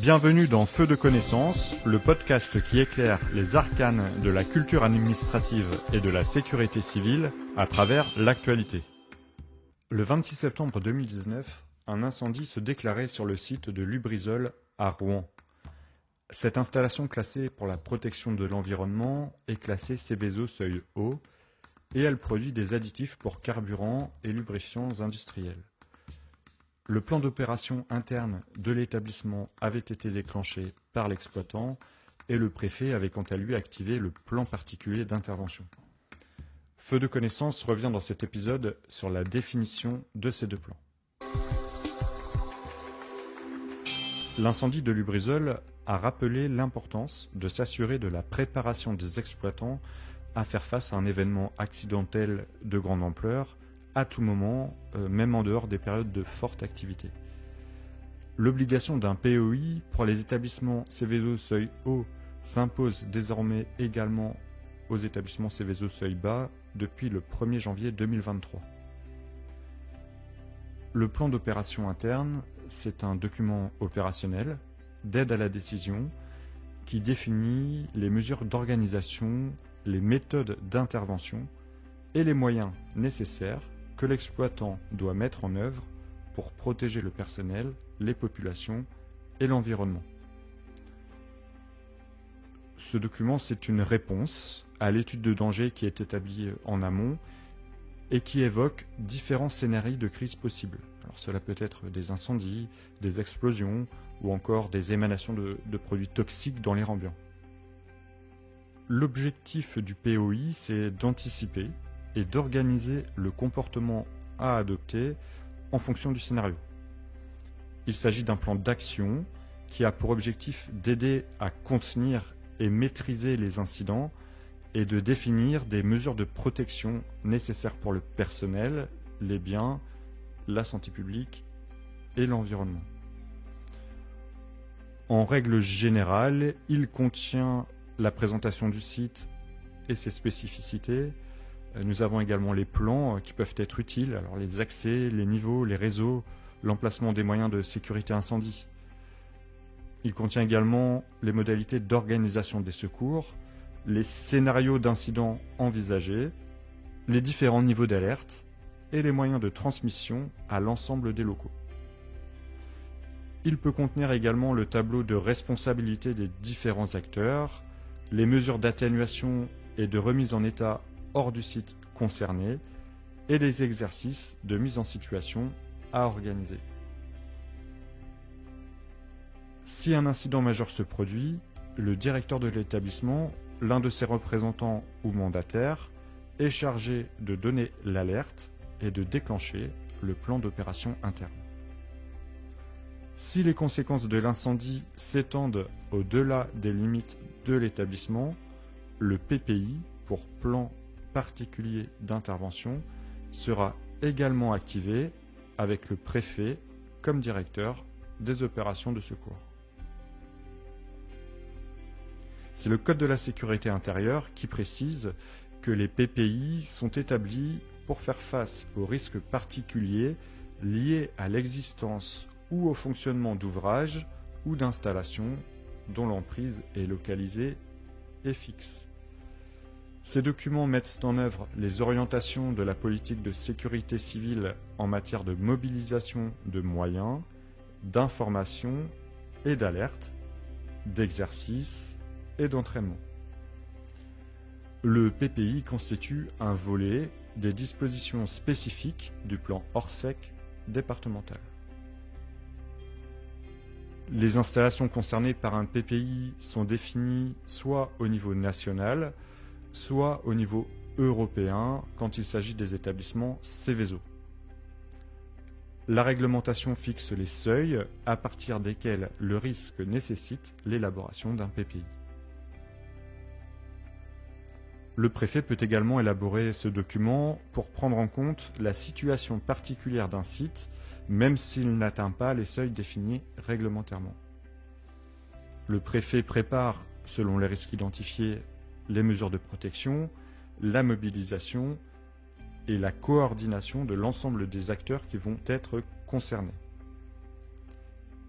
Bienvenue dans Feu de connaissance, le podcast qui éclaire les arcanes de la culture administrative et de la sécurité civile à travers l'actualité. Le 26 septembre 2019, un incendie se déclarait sur le site de Lubrizol à Rouen. Cette installation classée pour la protection de l'environnement est classée Seveso seuil haut et elle produit des additifs pour carburants et lubrifiants industriels. Le plan d'opération interne de l'établissement avait été déclenché par l'exploitant et le préfet avait quant à lui activé le plan particulier d'intervention. Feu de connaissance revient dans cet épisode sur la définition de ces deux plans. L'incendie de Lubrizol a rappelé l'importance de s'assurer de la préparation des exploitants à faire face à un événement accidentel de grande ampleur à tout moment, même en dehors des périodes de forte activité. L'obligation d'un POI pour les établissements Seveso seuil haut s'impose désormais également aux établissements Seveso seuil bas depuis le 1er janvier 2023. Le plan d'opération interne, c'est un document opérationnel d'aide à la décision qui définit les mesures d'organisation, les méthodes d'intervention et les moyens nécessaires que l'exploitant doit mettre en œuvre pour protéger le personnel, les populations et l'environnement. Ce document, c'est une réponse à l'étude de danger qui est établie en amont et qui évoque différents scénarios de crise possibles. Alors, cela peut être des incendies, des explosions ou encore des émanations de produits toxiques dans l'air ambiant. L'objectif du POI, c'est d'anticiper et d'organiser le comportement à adopter en fonction du scénario. Il s'agit d'un plan d'action qui a pour objectif d'aider à contenir et maîtriser les incidents et de définir des mesures de protection nécessaires pour le personnel, les biens, la santé publique et l'environnement. En règle générale, il contient la présentation du site et ses spécificités. Nous avons également les plans qui peuvent être utiles, alors les accès, les niveaux, les réseaux, l'emplacement des moyens de sécurité incendie. Il contient également les modalités d'organisation des secours, les scénarios d'incidents envisagés, les différents niveaux d'alerte et les moyens de transmission à l'ensemble des locaux. Il peut contenir également le tableau de responsabilité des différents acteurs, les mesures d'atténuation et de remise en état hors du site concerné et les exercices de mise en situation à organiser. Si un incident majeur se produit, le directeur de l'établissement, l'un de ses représentants ou mandataires, est chargé de donner l'alerte et de déclencher le plan d'opération interne. Si les conséquences de l'incendie s'étendent au-delà des limites de l'établissement, le PPI, pour plan particulier d'intervention, sera également activé avec le préfet comme directeur des opérations de secours. C'est le Code de la sécurité intérieure qui précise que les PPI sont établis pour faire face aux risques particuliers liés à l'existence ou au fonctionnement d'ouvrages ou d'installations dont l'emprise est localisée et fixe. Ces documents mettent en œuvre les orientations de la politique de sécurité civile en matière de mobilisation de moyens, d'information et d'alerte, d'exercice et d'entraînement. Le PPI constitue un volet des dispositions spécifiques du plan Orsec départemental. Les installations concernées par un PPI sont définies soit au niveau national, soit au niveau européen quand il s'agit des établissements Seveso. La réglementation fixe les seuils à partir desquels le risque nécessite l'élaboration d'un PPI. Le préfet peut également élaborer ce document pour prendre en compte la situation particulière d'un site, même s'il n'atteint pas les seuils définis réglementairement. Le préfet prépare, selon les risques identifiés, les mesures de protection, la mobilisation et la coordination de l'ensemble des acteurs qui vont être concernés.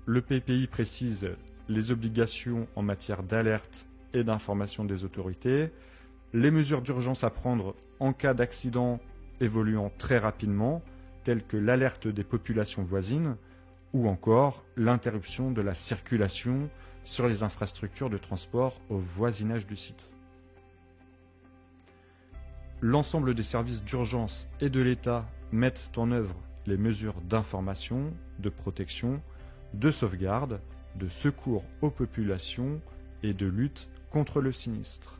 Le PPI précise les obligations en matière d'alerte et d'information des autorités, les mesures d'urgence à prendre en cas d'accident évoluant très rapidement, telles que l'alerte des populations voisines, ou encore l'interruption de la circulation sur les infrastructures de transport au voisinage du site. L'ensemble des services d'urgence et de l'État mettent en œuvre les mesures d'information, de protection, de sauvegarde, de secours aux populations et de lutte contre le sinistre.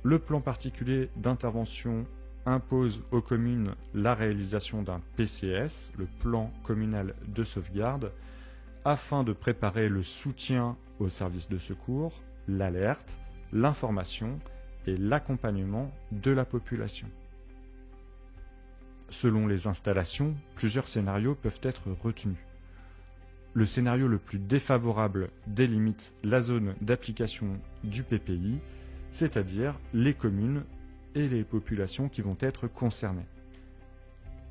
Le plan particulier d'intervention impose aux communes la réalisation d'un PCS, le plan communal de sauvegarde, afin de préparer le soutien aux services de secours, l'alerte, l'information et l'accompagnement de la population. Selon les installations, plusieurs scénarios peuvent être retenus. Le scénario le plus défavorable délimite la zone d'application du PPI, c'est-à-dire les communes et les populations qui vont être concernées.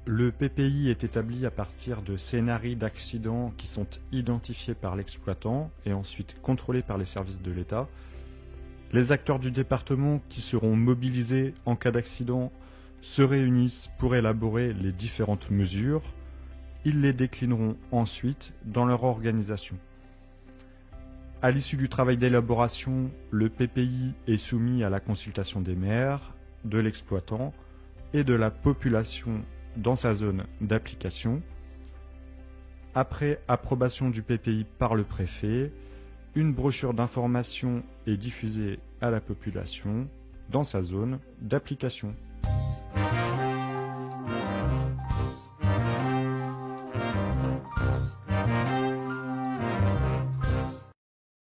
Le PPI est établi à partir de scénarios d'accidents qui sont identifiés par l'exploitant et ensuite contrôlés par les services de l'État. Les acteurs du département qui seront mobilisés en cas d'accident se réunissent pour élaborer les différentes mesures. Ils les déclineront ensuite dans leur organisation. À l'issue du travail d'élaboration, le PPI est soumis à la consultation des maires, de l'exploitant et de la population dans sa zone d'application. Après approbation du PPI par le préfet, une brochure d'information est diffusée à la population dans sa zone d'application.